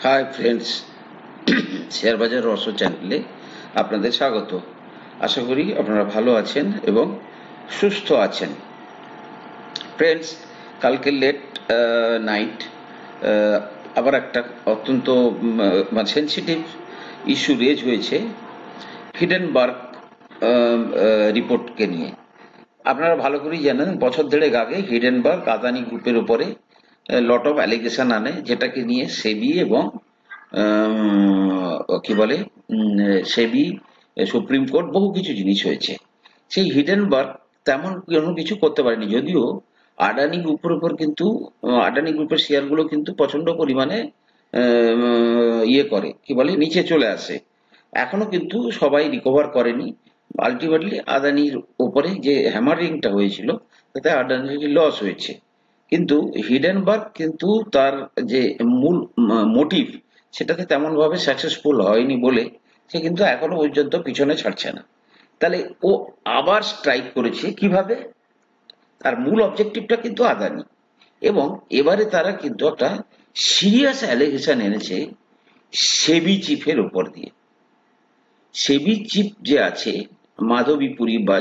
Hi friends, share বাজার রহস্য চ্যানেলে আপনাদের স্বাগত। আশা করি আপনারা ভালো আছেন এবং সুস্থ আছেন। ফ্রেন্ডস, কালকে লেট নাইট আবার একটা অত্যন্ত সেন্সিটিভ ইস্যু রেজ হয়েছে হিডেনবার্গ রিপোর্টকে নিয়ে। আপনারা ভালো করেই জানেন, বছর দেড়েক আগে হিডেনবার্গ আদানি গ্রুপের উপরে লট অফ অ্যালিগেশন আনে, যেটাকে নিয়ে সেবি এবং কি বলে সেবি, সুপ্রিম কোর্ট, বহু কিছু জিনিস হয়েছে। সেই হিডেনবার্গ তেমন কোনো কিছু করতে পারেনি, যদিও আদানি গ্রুপের উপর কিন্তু আদানি গ্রুপের শেয়ারগুলো কিন্তু প্রচন্ড পরিমাণে ইয়ে করে, কি বলে, নিচে চলে আসে। এখনো কিন্তু সবাই রিকভার করেনি। আলটিমেটলি আদানির উপরে যে হ্যামারিংটা হয়েছিল তাতে আদানির লস হয়েছে। কিন্তু হিডেনবার্গ কিন্তু তার যে মূল মোটিভ, সেটাতে তেমন ভাবে সাকসেসফুল হয়নি বলে সে কিন্তু এখনো পর্যন্ত পিছনে ছাড়ছে না। তাহলে ও আবার স্ট্রাইক করেছে কিভাবে? তার মূল অবজেক্টিভটা কিন্তু আদানি, এবং এবারে তারা কিন্তু একটা সিরিয়াস অ্যালিগেশন এনেছে সেবি চিফের উপর দিয়ে। সেবি চিফ যে আছে মাধবীপুরী বা,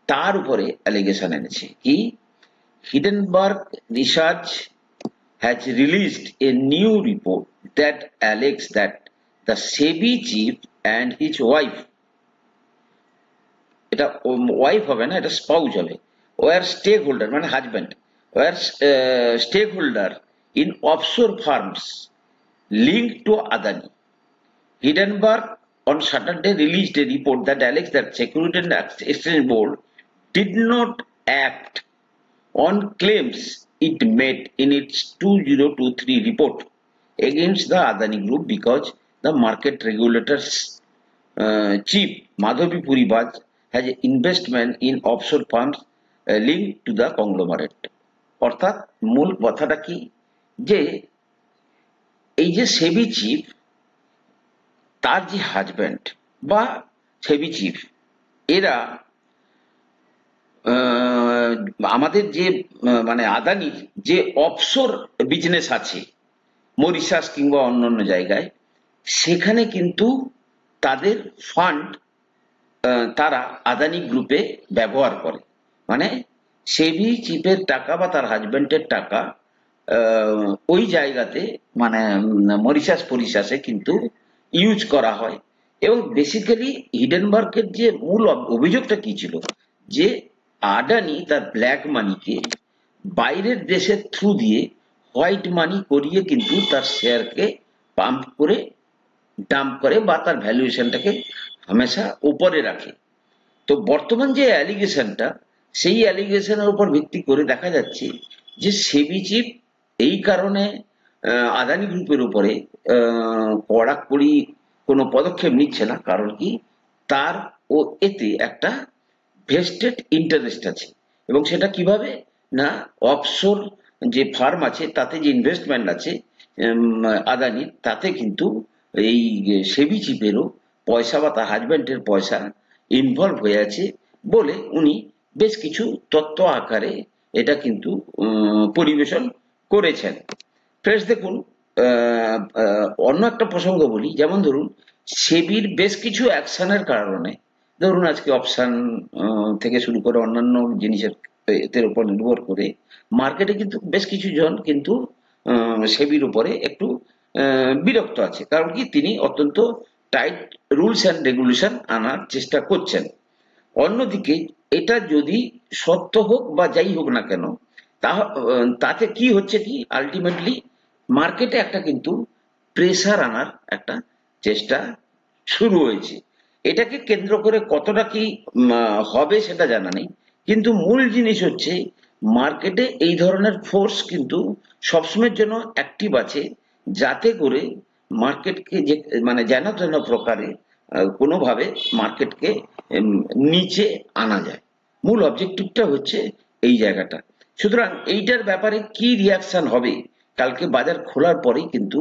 তার উপরে অ্যালিগেশন এনেছে কি, Hindenburg Research has released a new report that alleges that the SEBI chief and his wife, এটা ওয়াইফ হবে না, এটা স্পাউস হবে, ওয়ার স্টেক হোল্ডার মানে husband, were stakeholder in offshore firms link to Adani. Hindenburg on Saturday released a report that alleges that Securities and Exchange Board did not act on claims it made in its 2023 report against the Adani Group because the market regulator's chief Madhavi Puribaj has an investment in offshore firms linked to the conglomerate. অর্থাৎ মূল কথাটা কি, যে এই যে সেবি chief, তার যে husband বা সেবি চিফ, এরা আমাদের যে মানে আদানির যে অফশোর বিজনেস আছে মরিশাস কিংবা অন্যান্য জায়গায়, সেখানে কিন্তু তাদের ফান্ড তারা আদানি গ্রুপে ব্যবহার করে। মানে সেবি চিফের টাকা বা তার হাজব্যান্ডের টাকা ওই জায়গাতে, মানে মরিশাস পরিশাসে কিন্তু ইউজ করা হয়। এবং বেসিক্যালি হিডেনবার্গের যে মূল অভিযোগটা কি ছিল, যে আদানি তার ব্ল্যাক মানিকে বাইরের দেশের থ্রু দিয়ে হোয়াইট মানি করিয়ে কিন্তু তার শেয়ারকে পাম্প করে ডাম্প করে বা তার ভ্যালুয়েশনটাকে হামেশা উপরে রাখে। তো বর্তমান যে অ্যালিগেশনটা, সেই অ্যালিগেশনের উপর ভিত্তি করে দেখা যাচ্ছে যে সেবি চিফ এই কারণে আদানি গ্রুপের উপরে কড়াকড়ি কোনো পদক্ষেপ নিচ্ছে না। কারণ কি, তার ও এতে একটা ভেস্টেড ইন্টারেস্ট আছে। এবং সেটা কিভাবে না, অফশোর যে ফার্ম আছে তাতে যে ইনভেস্টমেন্ট আছে আদানির, তাতে কিন্তু এই সেবি চিফেরও পয়সা বা তার হাজব্যান্ডের পয়সা ইনভলভ হয়ে আছে বলে উনি বেশ কিছু তথ্য আকারে এটা কিন্তু পরিবেশন করেছেন। ফ্রেন্ডস, দেখুন, অন্য একটা প্রসঙ্গ বলি। যেমন ধরুন, সেবির বেশ কিছু অ্যাকশনের কারণে, ধরুন আজকে অপশন থেকে শুরু করে অন্যান্য জিনিসের এর উপর নির্ভর করে মার্কেটে কিন্তু বেশ কিছু জন কিন্তু সেবির উপরে একটু বিরক্ত আছে। কারণ কি, তিনি অত্যন্ত টাইট রুলস অ্যান্ড রেগুলেশন আনার চেষ্টা করছেন। অন্যদিকে এটা যদি সত্য হোক বা যাই হোক না কেন, তাতে কি হচ্ছে কি, আলটিমেটলি মার্কেটে একটা কিন্তু প্রেসার আনার একটা চেষ্টা শুরু হয়েছে। এটাকে কেন্দ্র করে কতটা কি হবে সেটা জানা নেই, কিন্তু মূল জিনিস হচ্ছে মার্কেটে এই ধরনের ফোর্স কিন্তু সবসময়ের জন্য অ্যাক্টিভ আছে, যাতে করে মার্কেটকে যে মানে যেন তেন প্রকারে কোনোভাবে মার্কেটকে নিচে আনা যায়। মূল অবজেক্টিভটা হচ্ছে এই জায়গাটা। সুতরাং এইটার ব্যাপারে কি রিয়াকশন হবে কালকে বাজার খোলার পরেই কিন্তু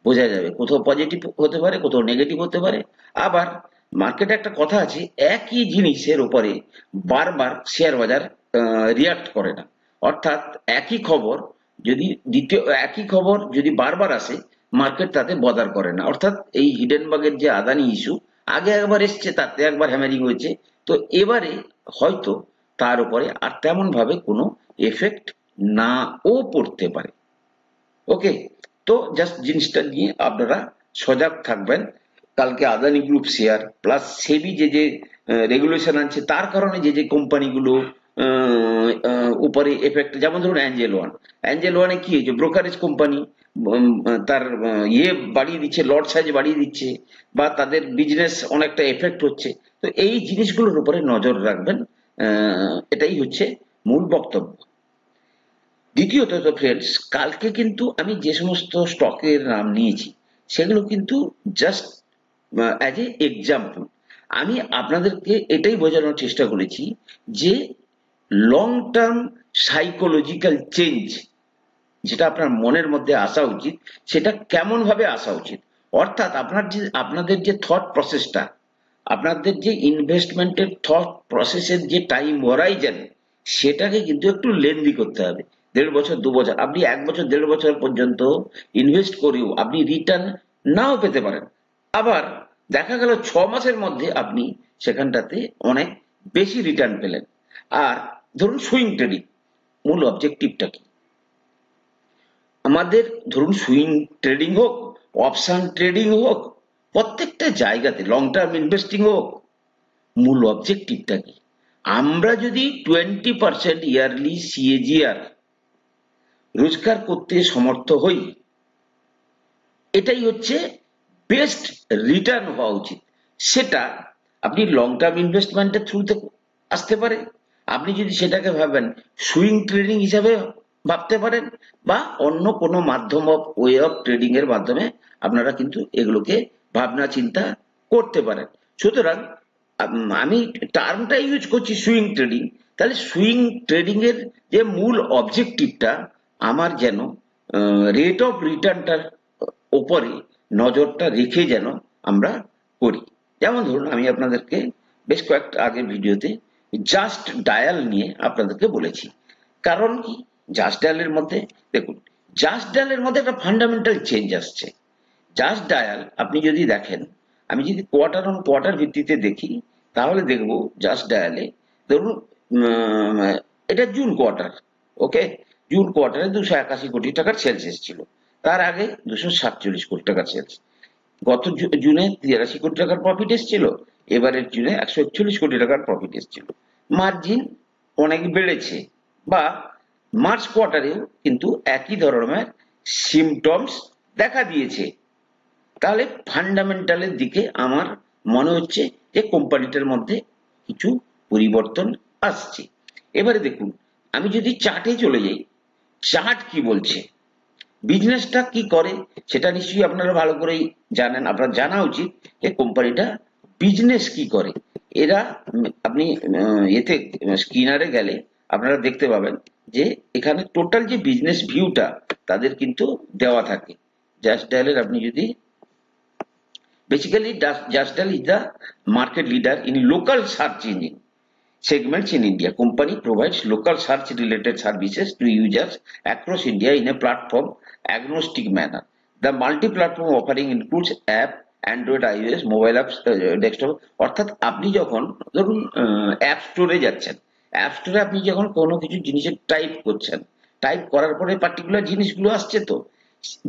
বোঝা যাবে। কোথাও পজিটিভ হতে পারে, কোথাও নেগেটিভ হতে পারে। আবার মার্কেটে একটা কথা আছে, একই জিনিসের উপরে বারবার শেয়ার বাজার রিয়াক্ট করে না। অর্থাৎ একই খবর যদি বারবার আসে, মার্কেট তাতে বদার করে না। অর্থাৎ এই হিডেনবার্গের যে আদানি ইস্যু আগে একবার এসছে, তাতে একবার হ্যামারিং হয়েছে, তো এবারে হয়তো তার উপরে আর তেমন ভাবে কোনো এফেক্ট নাও পড়তে পারে। ওকে, তো জাস্ট জিনিসটা নিয়ে আপনারা সজাগ থাকবেন। কালকে আদানি গ্রুপ শেয়ার প্লাস সেবি যে যে রেগুলেশন আনছে তার কারণে যে যে কোম্পানিগুলো উপরে এফেক্ট, যেমন ধরুন অ্যাঞ্জেল ওয়ানে কি হয়েছে, ব্রোকারেজ কোম্পানি তার ইয়ে বাড়িয়ে দিচ্ছে, লট সাইজ বাড়িয়ে দিচ্ছে, বা তাদের বিজনেস অনেকটা এফেক্ট হচ্ছে। তো এই জিনিসগুলোর উপরে নজর রাখবেন, এটাই হচ্ছে মূল বক্তব্য। দ্বিতীয়ত তো ফ্রেন্ডস, কালকে কিন্তু আমি যে সমস্ত স্টকের নাম নিয়েছি সেগুলো কিন্তু জাস্ট অ্যাজ এ এক্সাম্পল। আমি আপনাদেরকে এটাই বোঝানোর চেষ্টা করেছি যে লং টার্ম সাইকোলজিক্যাল চেঞ্জ যেটা আপনার মনের মধ্যে আসা উচিত, সেটা কেমন ভাবে আসা উচিত। অর্থাৎ আপনাদের যে থট প্রসেসটা, আপনাদের যে ইনভেস্টমেন্টের থট প্রসেসের যে টাইম হরাইজেন, সেটাকে কিন্তু একটু লেন্দি করতে হবে। 1.5 বছর 2 বছর, আপনি 1 বছর 1.5 বছর পর্যন্ত ইনভেস্ট করেও আপনি রিটার্ন নাও পেতে পারেন। আবার দেখা গেল 6 মাসের মধ্যে আপনি সেখানটাতে অনেক বেশি রিটার্ন পেলেন। আর ধরুন সুইং ট্রেডিং, মূল অবজেক্টিভটা কি আমাদের? ধরুন সুইং ট্রেডিং হোক, অপশন ট্রেডিং হোক, প্রত্যেকটা জায়গাতে লং টার্ম ইনভেস্টিং হোক, মূল অবজেক্টিভটা কি? আমরা যদি 20% ইয়ারলি সিএজিআর রোজগার করতে সমর্থ হই, এটাই হচ্ছে বেস্ট রিটার্ন হওয়া উচিত। সেটা আপনি লং টার্ম ইনভেস্টমেন্টের থ্রুতে আসতে পারে, আপনি যদি সেটাকে ভাবেন সুইং ট্রেডিং হিসাবে ভাবতে পারেন, বা অন্য কোনো মাধ্যম অফ ওয়ে অফ ট্রেডিং এর মাধ্যমে আপনারা কিন্তু এগুলোকে ভাবনা চিন্তা করতে পারেন। সুতরাং আমি টার্মটা ইউজ করছি সুইং ট্রেডিং, তাহলে সুইং ট্রেডিং এর যে মূল অবজেক্টিভটা আমার যেন রেট অফ রিটার্নটার ওপরে নজরটা রেখে যেন আমরা করি। যেমন ধরুন আমি আপনাদেরকে বেশ কয়েকটা আগের ভিডিওতে জাস্ট ডায়াল নিয়ে আপনাদেরকে বলেছি। কারণ কি, জাস্ট ডায়ালের মধ্যে দেখুন, জাস্ট ডায়ালের মধ্যে একটা ফান্ডামেন্টাল চেঞ্জ আসছে। জাস্ট ডায়াল আপনি যদি দেখেন, আমি যদি কোয়ার্টার অন কোয়ার্টার ভিত্তিতে দেখি, তাহলে দেখবো জাস্ট ডায়ালে ধরুন এটা জুন কোয়ার্টার, ওকে, জুন কোয়ার্টারে 281 কোটি টাকার সেলস এসেছিল, তার আগে 247 কোটি টাকার সেলস, গত জুনে 83 কোটি টাকার প্রফিট এসেছিল, এবারের জুনে 141 কোটি টাকার প্রফিট এসেছিল। মার্জিন অনেক বেড়েছে, বা মার্চ কোয়ার্টারেও কিন্তু একই ধরনের সিমটমস দেখা দিয়েছে। তাহলে ফান্ডামেন্টালের দিকে আমার মনে হচ্ছে যে কোম্পানিটার মধ্যে কিছু পরিবর্তন আসছে। এবারে দেখুন, আমি যদি চার্টে চলে যাই, চার্ট কি বলছে, বিজনেসটা কি করে সেটা নিশ্চয়ই আপনারা ভালো করেই জানেন, আপনার জানা উচিত যে কোম্পানিটা বিজনেস কি করে। এরা আপনি এতে স্ক্রিনারে গেলে আপনারা দেখতে পাবেন যে এখানে টোটাল যে বিজনেস ভিউটা তাদের কিন্তু দেওয়া থাকে। জাস্ট ডায়ালের আপনি যদি basically Just Dial is the market leader in local search engine segments in India. Company provides local search related services to users across India in a platform agnostic manner. The multi-platform offering includes app, Android, iOS, mobile apps, desktop. অর্থাৎ আপনি যখন ধরুন app স্টোরে যাচ্ছেন, app স্টোরে আপনি যখন কোনো কিছু জিনিসের টাইপ করছেন, টাইপ করার পরে পার্টিকুলার জিনিসগুলো আসছে, তো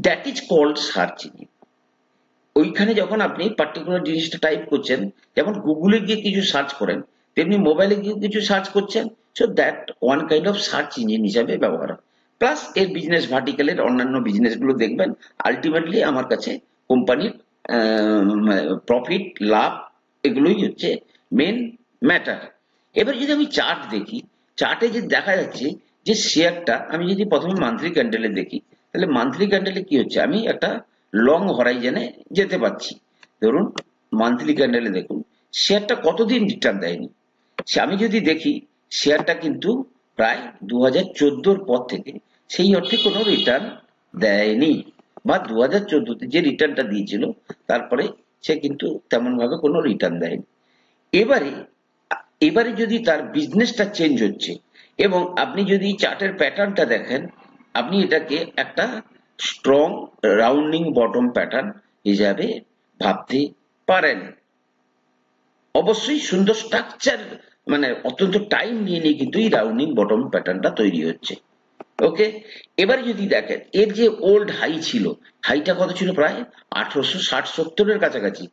that is called search engine. ওইখানে যখন আপনি পার্টিকুলার জিনিসটা টাইপ করছেন, যেমন গুগলে গিয়ে কিছু সার্চ করেন, তেমনি মোবাইলে গিয়ে কিছু সার্চ করছেন, so that one kind of search engine হিসাবে ব্যবহার হয়। প্লাস এর বিজনেস ভার্টিক্যালের অন্যান্য বিজনেসগুলো দেখবেন, আলটিমেটলি আমার কাছে কোম্পানির প্রফিট লাভ এগুলোই হচ্ছে মেন ম্যাটার। এবার যদি আমি চার্ট দেখি, চার্টে যে দেখা যাচ্ছে যে শেয়ারটা, আমি যদি প্রথমে মান্থলি ক্যান্ডেলে দেখি, তাহলে মান্থলি ক্যান্ডেলে কি হচ্ছে, আমি একটা লং হরাইজনে যেতে পারছি। ধরুন মান্থলি ক্যান্ডেলে দেখুন শেয়ারটা কতদিন রিটার্ন দেয়নি। আমি যদি দেখি শেয়ারটা কিন্তু প্রায় 2014 পর থেকে সেই অর্থে কোনো রিটার্ন দেয়নি, বা 2014তে যে রিটার্নটা দিয়েছিল তারপরে সে কিন্তু তেমন ভাবে কোনো রিটার্ন দেয়নি। এবারে এবারে যদি তার বিজনেসটা চেঞ্জ হচ্ছে, এবং আপনি যদি চার্টের প্যাটার্নটা দেখেন, আপনি এটাকে একটা স্ট্রং রাউন্ডিং বটম প্যাটার্ন হিসাবে ভাবতে পারেন। অবশ্যই সুন্দর স্ট্রাকচার, মানে অত্যন্ত টাইম নিয়ে নিয়ে কিন্তু এই রাউন্ডিং বটম প্যাটার্নটা তৈরি হচ্ছে। ওকে, এবারে যদি দেখেন এর যে ওল্ড হাই ছিল, হাইটা কত ছিল? প্রায় 1860-70 কাছাকাছি।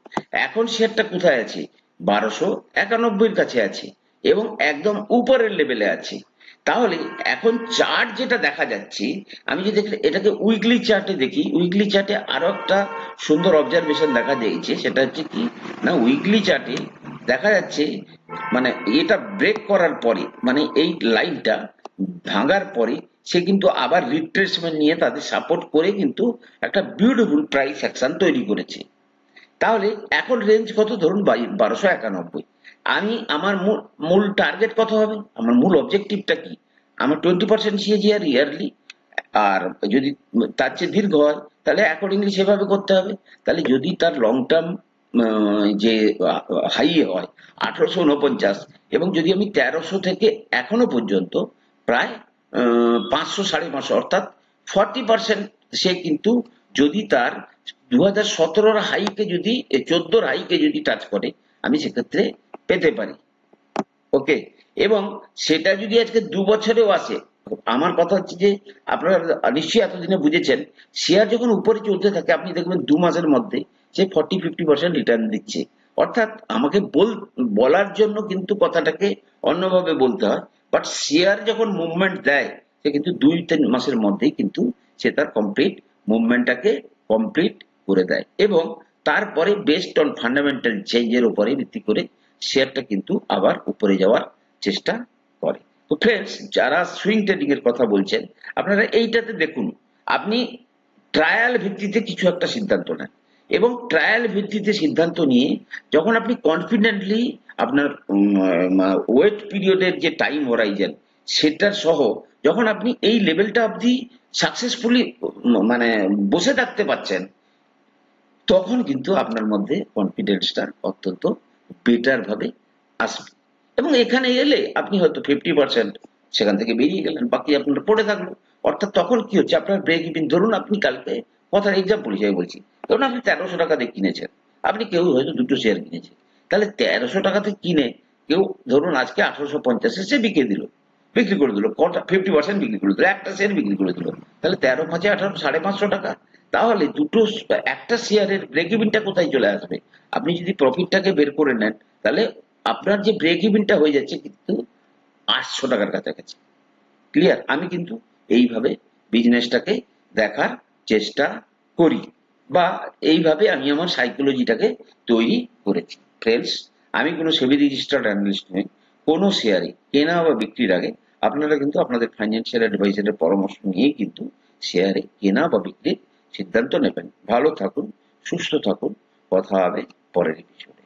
এখন শেয়ারটা কোথায় আছে? 1291 কাছে আছে এবং একদম উপরের লেভেলে আছে। তাহলে এখন চার্ট যেটা দেখা যাচ্ছে, আমি যদি এটাকে উইকলি চার্টে দেখি, উইকলি চার্টে আরো একটা সুন্দর অবজারভেশন দেখা দিয়েছে। সেটা হচ্ছে কি না, উইকলি চার্টে দেখা যাচ্ছে মানে এটা ব্রেক করার পরে, মানে এই লাইনটা ভাঙার পরে সে কিন্তু আবার রিট্রেসমেন্ট নিয়ে তাদের সাপোর্ট করে কিন্তু একটা বিউটিফুল প্রাইস অ্যাকশন তৈরি করেছে। তাহলে এখন রেঞ্জ কত? ধরুন 1291। আমি আমার মূল টার্গেট কত হবে? আমার মূল অবজেক্টিভটা কি? আমার 20% সিএজিআর ইয়ারলি, আর যদি তার চেয়ে দীর্ঘ হয় তাহলে অ্যাকর্ডিংলি সেভাবে করতে হবে। তাহলে যদি তার লং টার্ম যে হাই হয় 1849, এবং যদি আমি 1300 থেকে এখনো পর্যন্ত প্রায় 500-550, অর্থাৎ 40% সে কিন্তু যদি তার 2017 হাইকে যদি 14 হাইকে যদি টাচ করে, আমি সেক্ষেত্রে পেতে পারি। ওকে, এবং সেটা যদি আজকে 2 বছরেও আসে, আমার কথা হচ্ছে যে আপনারা নিশ্চয়ই এতদিনে বুঝেছেন, শেয়ার যখন উপরে চলতে থাকে আপনি দেখবেন 2 মাসের মধ্যে সে 40-50% রিটার্ন দিচ্ছে। অর্থাৎ আমাকে বলার জন্য কিন্তু কথাটাকে অন্যভাবে বলতে হয়, বাট শেয়ার যখন মুভমেন্ট দেয় সে কিন্তু 2-3 মাসের মধ্যেই কিন্তু সে তার কমপ্লিট মুভমেন্টটাকে কমপ্লিট করে দেয়, এবং তারপরে বেসড অন ফান্ডামেন্টাল চেঞ্জের উপরে ভিত্তি করে শেয়ারটা কিন্তু আবার উপরে যাওয়ার চেষ্টা করে। তো ফ্রেন্ডস, যারা সুইং ট্রেডিং এর কথা বলছেন, আপনারা এইটাতে দেখুন, আপনি ট্রায়াল ভিত্তিতে কিছু একটা সিদ্ধান্ত নেন, এবং ট্রায়াল ভিত্তিতে সিদ্ধান্ত নিয়ে যখন আপনি কনফিডেন্টলি আপনার ওয়েট পিরিয়ডের যে টাইম হরাইজেন সেটার সহ যখন আপনি এই লেভেলটা অবধি সাকসেসফুলি মানে বসে থাকতে পারছেন, তখন কিন্তু আপনার মধ্যে কনফিডেন্সটা অত্যন্ত বেটার ভাবে আসবে। এবং এখানে এলে আপনি হয়তো 50% সেখান থেকে বেরিয়ে গেলেন, বাকি আপনার পড়ে থাকলো। অর্থাৎ তখন কি হচ্ছে, আপনার ব্রেক ইভিন, ধরুন আপনি কালকে কথার এক্সাম্পল হিসেবে বলছি, ধরুন আপনি 1300 টাকা দিয়ে কিনেছেন, আপনি কেউ হয়তো 2টো শেয়ার কিনেছে, তাহলে 1300 টাকাতে কিনে কেউ ধরুন আজকে 1850 সে বিক্রি করে দিল, কটা 50% বিক্রি করে দিল, একটা শেয়ার বিক্রি করে দিল, তাহলে 13×5 = 18, 550 টাকা। তাহলে একটা শেয়ারের ব্রেক ইভিনটা কোথায় চলে আসবে? আপনি যদি প্রফিটটাকে বের করে নেন, তাহলে আপনার যে ব্রেক ইভিনটা হয়ে যাচ্ছে কিন্তু 800 টাকার কাছাকাছি। ক্লিয়ার? আমি কিন্তু এইভাবে বিজনেসটাকে দেখার চেষ্টা করি, বা এইভাবে আমি আমার সাইকোলজিটাকে তৈরি করেছি। ফ্রেন্ডস, আমি কোনো সেবি রেজিস্টার্ড অ্যানালিস্ট নই। কোনো শেয়ারে কেনা বা বিক্রির আগে আপনারা কিন্তু আপনাদের ফাইন্যান্সিয়াল অ্যাডভাইজারের পরামর্শ নিয়ে কিন্তু শেয়ারে কেনা বা বিক্রির সিদ্ধান্ত নেবেন। ভালো থাকুন, সুস্থ থাকুন, কথা হবে পরের এপিসোডে।